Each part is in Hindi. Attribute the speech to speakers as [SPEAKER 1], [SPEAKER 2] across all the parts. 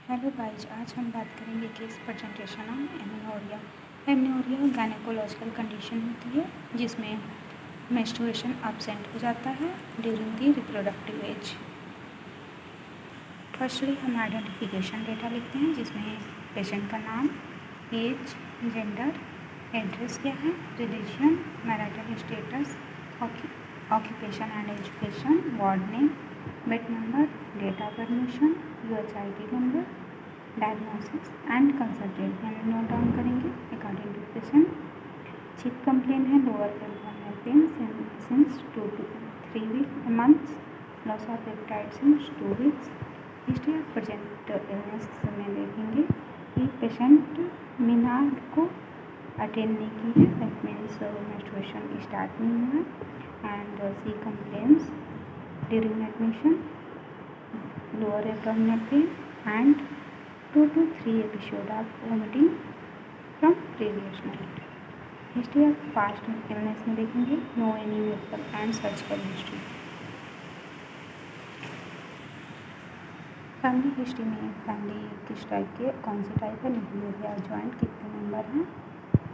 [SPEAKER 1] हेलो गाइज, आज हम बात करेंगे case presentation on amenorrhoea. Amenorrhoea gynaecological condition होती है जिसमें मेंस्ट्रुएशन एब्सेंट हो जाता है during the reproductive age. Firstly हम आइडेंटिफिकेशन डेटा लिखते हैं जिसमें पेशेंट का नाम, एज, जेंडर, एड्रेस क्या है, religion, marital status, occupation and education, ward name, bed number, date of admission, UHID number, diagnosis and consultant हम नोट डाउन करेंगे according to patient. Chief complaint है lower abdominal pain since 2 to 3 months, loss of appetite since 2 weeks, history of present illness में देखेंगे कि पेशेंट मीनार को अटेंड नहीं की है, दैट मीन्स मेंस्ट्रुएशन स्टार्ट नहीं हुआ and she complains during admission lower abdominal pain and 2 to 3 episode of vomiting from previous night. History of past illness में देखेंगे no any medical and surgical history. Family history में फैमिली किस टाइप के, कौन से टाइप है, न्यूक्लियर या जॉइंट, कितने मेंबर हैं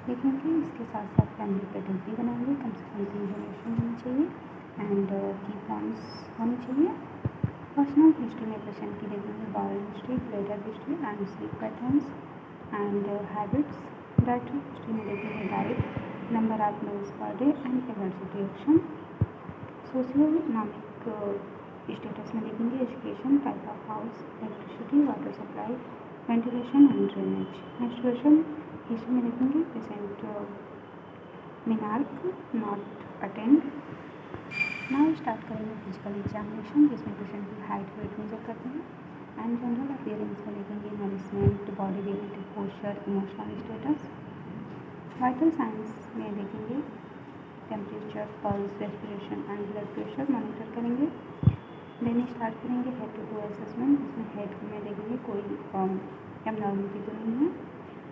[SPEAKER 1] देखेंगे। इसके साथ साथ फैमिली पेटेंट भी बनाएंगे, कम से कम 3 जनरेशन होनी चाहिए एंड की फॉर्म्स होनी चाहिए। पर्सनल हिस्ट्री में पेशेंट की देखेंगे bowel history, bladder history and sleep patterns and habits. Dietary history में देखेंगे diet, number of meals per day and allergy reaction. Socio economic status में देखेंगे education, type of house, electricity, water supply, ventilation and drainage. Menstruation history में देखेंगे patient menarche not attend. Now start करेंगे फिजिकल एग्जामिनेशन जिसमें पेशेंट की हाइट वेट मेजर करते हैं एंड जनरल अपीयरेंस में देखेंगे nourishment, body wait, posture, emotional status. Vital signs में देखेंगे temperature, pulse, respiration and blood pressure monitor करेंगे। देन स्टार्ट करेंगे हेड टू टू असेसमेंट जिसमें हेड में देखेंगे कोई एबनॉर्मलिटी तो नहीं है।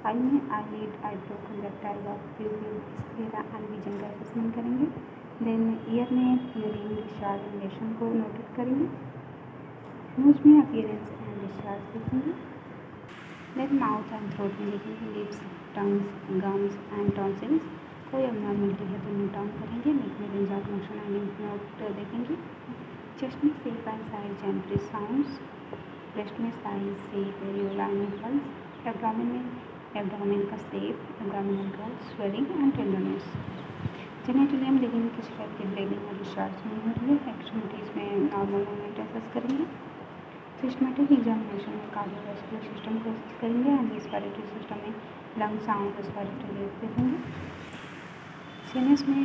[SPEAKER 1] आई में eyelid, eyebrow, conjunctival of pupil, sclera and vision का असेसमेंट करेंगे। देन ईयर में यूरिन डिस्चार्ज एंड लेशन को नोटिस करेंगे। नोज में अपीयरेंस एंड डिस्चार्ज देखेंगे। देन माउथ एंड थ्रोट में देखेंगे lips, tongues, gums and tonsils. कोई एबनॉर्मलिटी है तो नोट डाउन करेंगे। नेक में range of motion and lymph node देखेंगे। चेस्ट में shape and size and breath sounds. Breast में size, shape, areola and nipples. Abdomen में एब्डोमेन का शेप, एब्डोमिनल गर्ल, स्वेलिंग एंड टेंडरनेस। जेनिटलियम देखेंगे किस टाइप की ब्लीडिंग और डिस्चार्ज नहीं हो रही है। एक्सट्रीमिटीज़ में नॉर्मल मूवमेंट असेस करेंगे। सिस्टमेटिक एग्जामिनेशन में कार्डियोवैस्कुलर सिस्टम को असेस करेंगे एंड रेस्पिरेटरी सिस्टम में लंग, साउंड, रेस्पिरेटरी रेट देखेंगे। सीएनएस में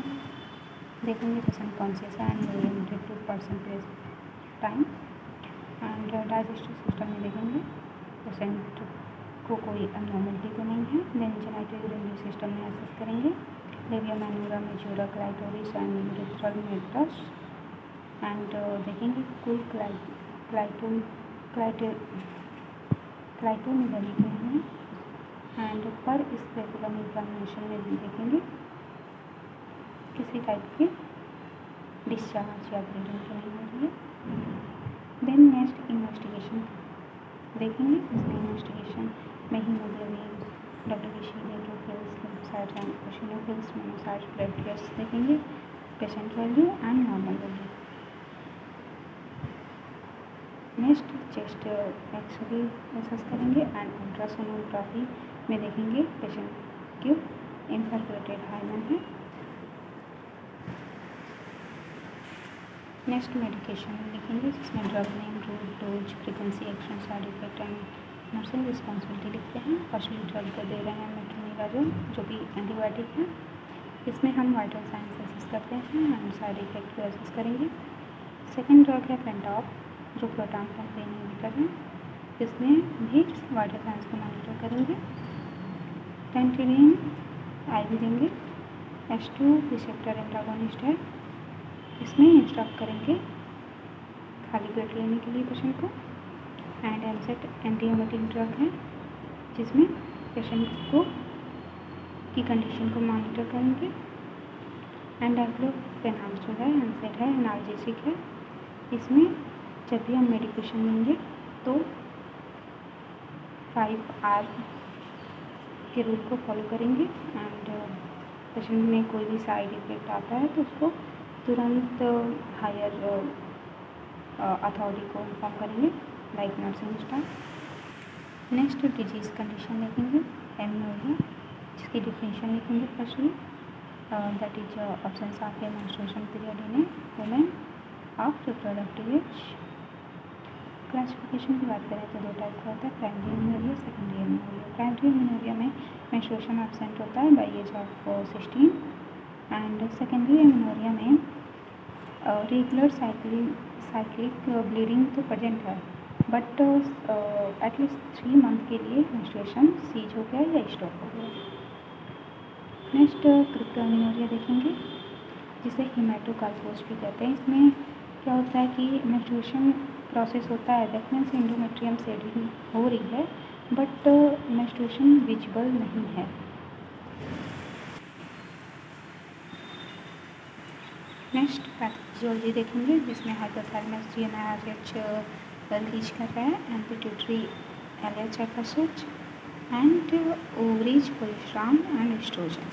[SPEAKER 1] देखेंगे पेशेंट कॉन्शियस है and limited to percentage time and digestive system में देखेंगे पेशेंट को कोई एबनॉर्मलिटी तो नहीं है। देन जेनिटल यूरिनरी सिस्टम में असेस करेंगे labia minora, majora, clitoris and urethral meatus and देखेंगे कुल क्लाइटोमेगली में है एंड पर स्पेकुलम एग्जामिनेशन में देखेंगे किसी टाइप की डिस्चार्ज या ब्लीडिंग तो नहीं हो रही है। देन नेक्स्ट इन्वेस्टिगेशन देखेंगे। इसमें इन्वेस्टिगेशन में haemoglobin, WBC, neutrophils, lymphocytes and eosinophils, monocytes, platelets देखेंगे, patient value and normal value. Next chest X ray assess करेंगे एंड अल्ट्रासोनोग्राफी में देखेंगे पेशेंट की इनफिल्ट्रेटेड हाइमन है। नेक्स्ट मेडिकेशन लिखेंगे जिसमें drug name, route, dose, frequency, action, side effect and nursing responsibility लिखते हैं। फर्स्टली ड्रग को दे रहे हैं मेट्रोनिडाजोल जो कि एंटीबायोटिक है। इसमें हम वाइटल साइंस असेस करते हैं एंड साइड इफेक्ट को असेस करेंगे। सेकेंड ड्रग है पेंटॉप जो प्रोटॉन पंप इनहिबिटर है। इसमें भी वाइटल साइंस को मॉनिटर करेंगे। टेंटिलिन IV देंगे। H2 रिसेप्टर एंटागोनिस्ट है। इसमें इंस्ट्रक्ट करेंगे खाली पेट लेने के लिए पेशेंट को एंड एमसेट एंटीएमेटिक ड्रग है जिसमें पेशेंट को की कंडीशन को मॉनिटर करेंगे एंड डाइक्लोफेनाक जो है एमसेट है, एनाल्जेसिक है। इसमें जब भी हम मेडिकेशन लेंगे तो 5R के रूल को फॉलो करेंगे एंड पेशेंट में कोई भी साइड इफेक्ट आता है तो उसको तुरंत हायर अथॉरिटी को इन्फॉर्म करेंगे like nursing staff. Next disease condition देखेंगे एमनोरिया, जिसकी डिफिनेशन लिखेंगे firstly that is absence of a menstruation period in a woman of reproductive age। Classification की बात करें तो दो टाइप का होता है, primary amenorrhoea, secondary amenorrhoea. Primary amenorrhoea में मेंस्ट्रुएशन एब्सेंट होता है by age of 16 and secondary amenorrhoea में रेगुलर साइक्लिक ब्लीडिंग तो प्रेजेंट है बट एटलीस्ट 3 मंथ के लिए मेंस्ट्रुएशन सीज हो गया या स्टॉप हो गया। नेक्स्ट क्रिप्टोएमनोरिया देखेंगे, जिसे हेमाटोकार्पोस भी कहते हैं। इसमें क्या होता है कि मेंस्ट्रुएशन प्रोसेस होता है, दैट मीन्स एंडोमेट्रियम सेडिंग हो रही है बट मेंस्ट्रुएशन विजिबल नहीं है। नेक्स्ट पैथोफिजियोलॉजी देखेंगे, जिसमें हाइपोथैलेमस GnRH रिलीज कर रहा है and pituitary LHFSH and ovaries progesterone and oestrogen.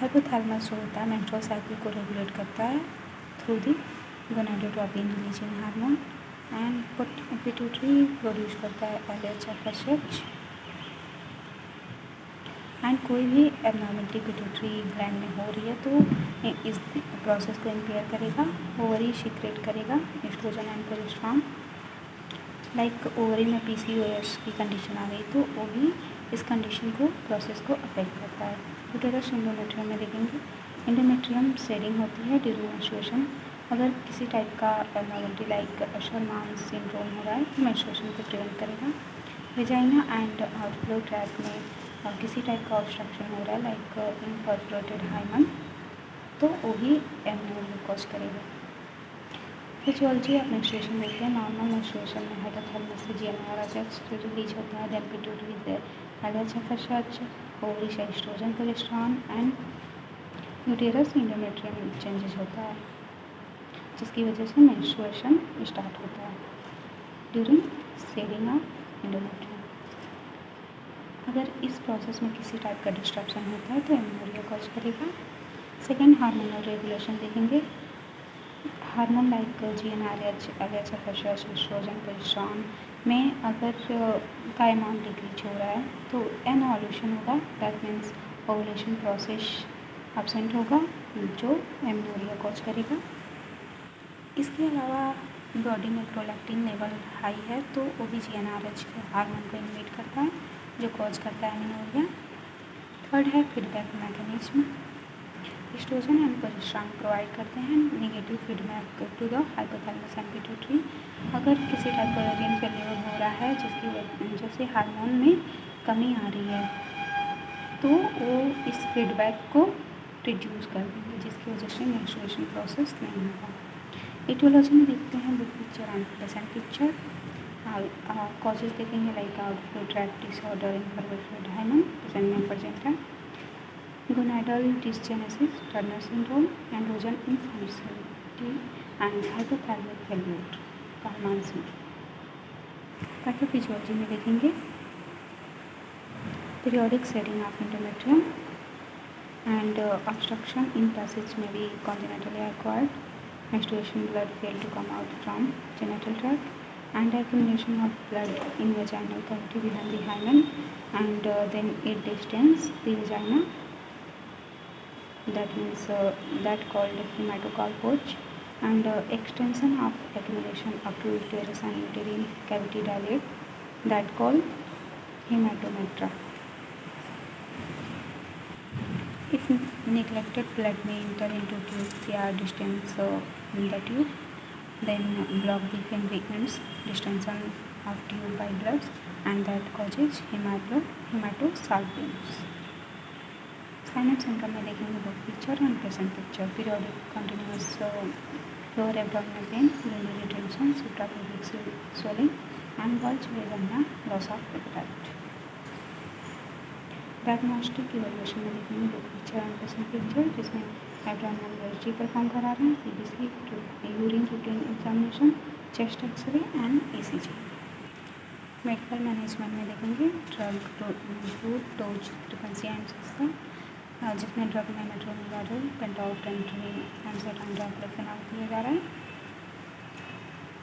[SPEAKER 1] Hypothalamus जो होता है मेंस्ट्रुअल साइकिल को रेगुलेट करता है through the gonadotropin releasing hormone and pituitary produce करता है LHFSH एंड कोई भी एबनॉर्मलिटी पिट्यूटरी ग्लैंड में हो रही है तो इस प्रोसेस को इम्पेयर करेगा। ओवरी सीक्रेट करेगा oestrogen and progesterone. Like ovary में PCOS की कंडीशन आ गई तो वो भी इस कंडीशन को प्रोसेस को अफेक्ट करता है। यूटेरस एंडोमेट्रियम में देखेंगे, एंडोमेट्रियम शेडिंग होती है ड्यूरिंग मेंस्ट्रुएशन। अगर किसी टाइप का एबनॉर्मलिटी लाइक शर्मान सिंड्रोम हो रहा है तो मेंस्ट्रुएशन को प्रिवेंट करेगा। वेजाइना एंड आउटफ्लो ट्रैक में किसी टाइप का ऑब्स्ट्रक्शन हो रहा है लाइक इनपरफोरेटेड हाइमन तो वो भी एमनोरिया कॉज करेगा। फिजियोलॉजी ऑफ मेंस्ट्रुएशन देखते हैं। नॉर्मल मेंस्ट्रुएशन में हाइपोथैलेमस से GnRH रिलीज होता है, देन पिट्यूटरी से LHFSH, ओवरी से oestrogen progesterone and uterus endometrium changes होता है, जिसकी वजह से मेंस्ट्रुएशन स्टार्ट होता है ड्यूरिंग शेडिंग ऑफ एंडोमेट्रियम। अगर इस प्रोसेस में किसी टाइप का डिस्ट्रप्शन होता है तो एमनोरिया कॉज करेगा। सेकेंड हार्मोनल रेगुलेशन देखेंगे। Hormone like GnRH, LHFSH, oestrogen progesterone में अगर का अमाउंट डिक्रीज हो रहा है तो एनओल्यूशन होगा, that means ovulation process absent होगा जो एमनोरिया कॉज करेगा। इसके अलावा बॉडी में प्रोलैक्टिन लेवल हाई है तो वो भी GnRH हार्मोन को इनहिबिट करता है जो कॉज करता है एमनोरिया। थर्ड है feedback mechanism. Oestrogen and progesterone provide करते हैं negative feedback to the hypothalamus and pituitary. अगर किसी टाइप का ओवेरियन फेलियर हो रहा है जिसकी वजह से हार्मोन में कमी आ रही है तो वो इस फीडबैक को रिड्यूस कर देंगे, जिसकी वजह से मेंस्ट्रुएशन प्रोसेस नहीं होगा। एटियोलॉजी में देखते हैं book picture and present picture. Causes देखेंगे like outflow tract disorder, imperforated hymen present है, gonadal dysgenesis, Turner syndrome, androgen insensitivity and hypothalamic failure, Kallmann syndrome। Pathophysiology में देखेंगे periodic shedding of endometrium and obstruction in passage may be congenitally acquired, menstruation blood fail to come out from genital tract and accumulation of blood in vaginal cavity behind the hymen and then it distends the vagina, that means that called hematocarpose and extension of accumulation up to uterus and uterine cavity dilate, that called hematometra. If neglected, blood may enter into tube via distance in the tube, then block the fingering ends, distension of tube by blood and that causes hematosarcomas। साइनम सिंड्रोम में देखेंगे book picture and present picture. Periodic continuous lower abdominal pain, urinary tension, suprapubic swelling and bulge vagina, loss of appetite. Diagnostic evaluation में देखेंगे book picture and present picture, जिसमें एब्डोमिनल USG परफॉर्म करा रहे हैं, CBC urine routine examination, chest X ray and ECG। Medical management में देखेंगे drug route dose frequency and system, जिसमें ड्रग में मेट्रोनिडाजोल, पेंटोटेंट्री, एम्फेटामिन, डाइक्लोफेनाक दिया जा रहा है।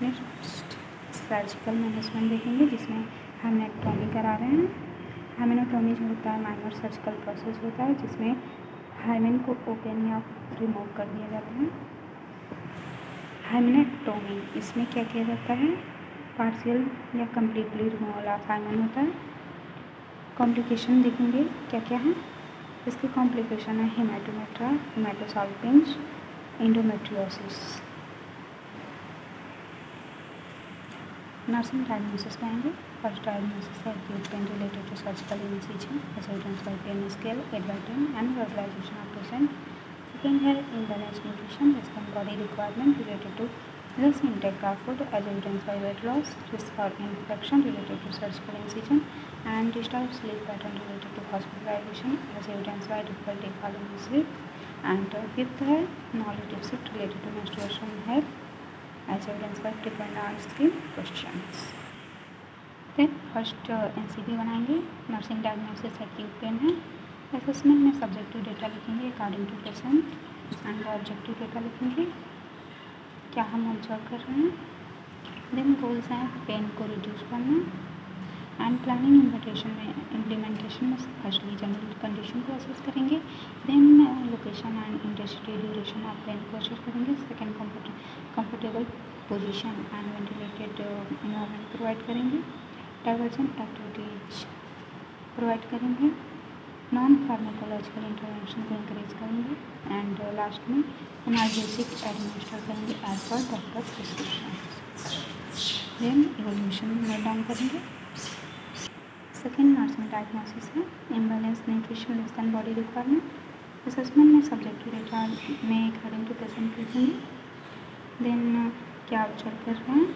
[SPEAKER 1] नेक्स्ट सर्जिकल मैनेजमेंट देखेंगे, जिसमें हेमेटोमी करा रहे हैं। हेमेटोमी जो होता है माइनर सर्जिकल प्रोसेस होता है, जिसमें हाइमेन को ओपन या रिमूव कर दिया जाता है। हेमेटोमी इसमें क्या किया जाता है, पार्शियल या कम्प्लीटली रिमूवल ऑफ हाइमेन होता है। कॉम्प्लिकेशन देखेंगे क्या क्या है, इसकी कॉम्प्लिकेशन है haematometra, haematosalpinx, endometriosis. Nursing diagnosis में आएंगे। फर्स्ट डायग्नोसिस है acute pain related to surgical incision, as evidenced by pain scale 8/10 and verbalization of patient. Second है imbalanced nutrition, less than body requirement related to less intake of food, as evidenced by weight loss, risk for infection related to surgical incision, and disturbed sleep pattern related to hospitalization, as evidenced by difficulty falling asleep. And fifth है knowledge deficit related to menstruation health, as evidenced by frequent on-screen questions. then first NCP बनाएंगे। नर्सिंग डायग्नोसिस एक्यूट पेन है। असेसमेंट में सब्जेक्टिव डेटा लिखेंगे according to patient, and objective data लिखेंगे क्या हम ऑब्जर्व कर रहे हैं। देन गोल्स हैं पेन को रिड्यूस करना, एंड प्लानिंग इम्प्लीमेंटेशन में फर्स्टली जनरल कंडीशन को असेस करेंगे। Then location and intensity duration of pain को असेस करेंगे। Second comfortable position and ventilated environment provide करेंगे। डाइवर्जन एक्टिविटीज प्रोवाइड करेंगे। नॉन फार्माकोलॉजिकल इंटरवेंशन को इंकरेज करेंगे। एंड लास्ट में एनाल्जेसिक एडमिनिस्टर करेंगे as per doctor prescription. Then evaluation note down करेंगे। सेकेंड नर्सिंग डायग्नोसिस है imbalance nutrition less than body requirement. Assessment में सब्जेक्टिव डेटा में अकॉर्डिंग टू पेशेंट लिखेंगे। देन क्या ऑब्जर्व कर रहे हैं,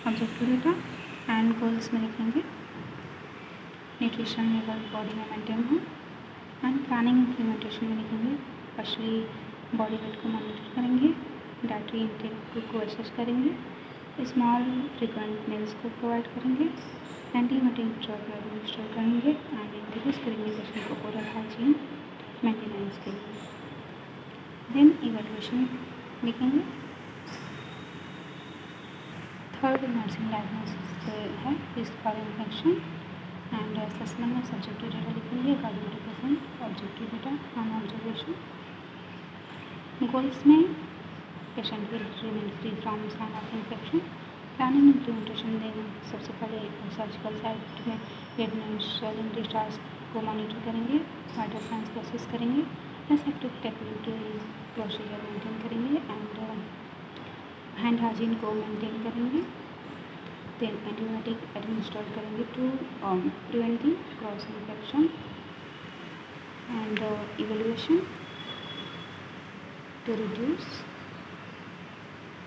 [SPEAKER 1] ऑब्जेक्टिव डेटा, एंड गोल्स में लिखेंगे न्यूट्रिशन लेवल बॉडी में मेंटेन है। एंड प्लानिंग इम्प्लीमेंटेशन में लिखेंगे फर्स्टली बॉडी वेट को मॉनिटर करेंगे, डाइटरी इंटेक को असेस करेंगे, स्मॉल फ्रिक्वेंट मील्स को प्रोवाइड करेंगे, एंटीबायोटिक ड्रग एडमिनिस्टर करेंगे, एंड इंक्रीज करेंगे पेशेंट को ओरल हाइजीन मेंटेनेंस के लिए। देन इवैल्यूएशन लिखेंगे। थर्ड नर्सिंग डायग्नोसिस है risk for infection, and assessment में सब्जेक्टिव डेटा लिखेंगे according to patient, objective data on observation. Goals में patient will remain free from sign of infection. Planning implementation then सबसे पहले सर्जिकल साइट में एडमिनिस्ट्रेशन डिस्चार्ज को मॉनिटर करेंगे, वाइटल साइंस को असेस करेंगे, एसेप्टिक टेक्निक प्रोसीजर मेंटेन करेंगे, एंड हैंड हाइजीन को मेंटेन करेंगे। देन एंटीबायोटिक एडमिनिस्टर करेंगे to prevent the cross infection, and evaluation to reduce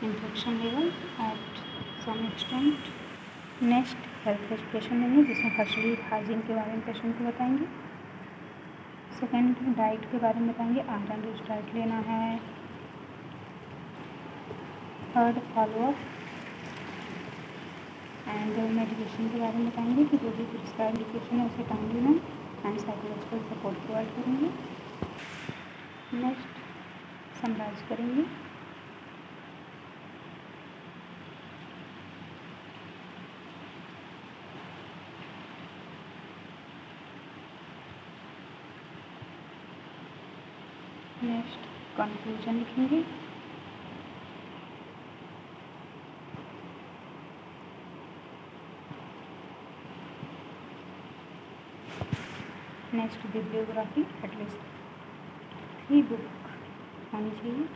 [SPEAKER 1] infection level at some extent. Next health education देंगे, जिसमें फर्स्टली हाइजीन के बारे में पेशेंट को बताएंगे। सेकेंड डाइट के बारे में बताएंगे, आयरन रिच डाइट लेना है। थर्ड फॉलोअप एंड मेडिकेशन के बारे में बताएंगे कि जो भी प्रिस्क्राइब मेडिकेशन है उसे टाइमली लें, एंड साइकोलॉजिकल सपोर्ट प्रोवाइड करेंगे। नेक्स्ट समराइज करेंगे। नेक्स्ट कंक्लूजन लिखेंगे। नेक्स्ट बिब्लियोग्राफी एटलीस्ट 3 बुक होनी चाहिए।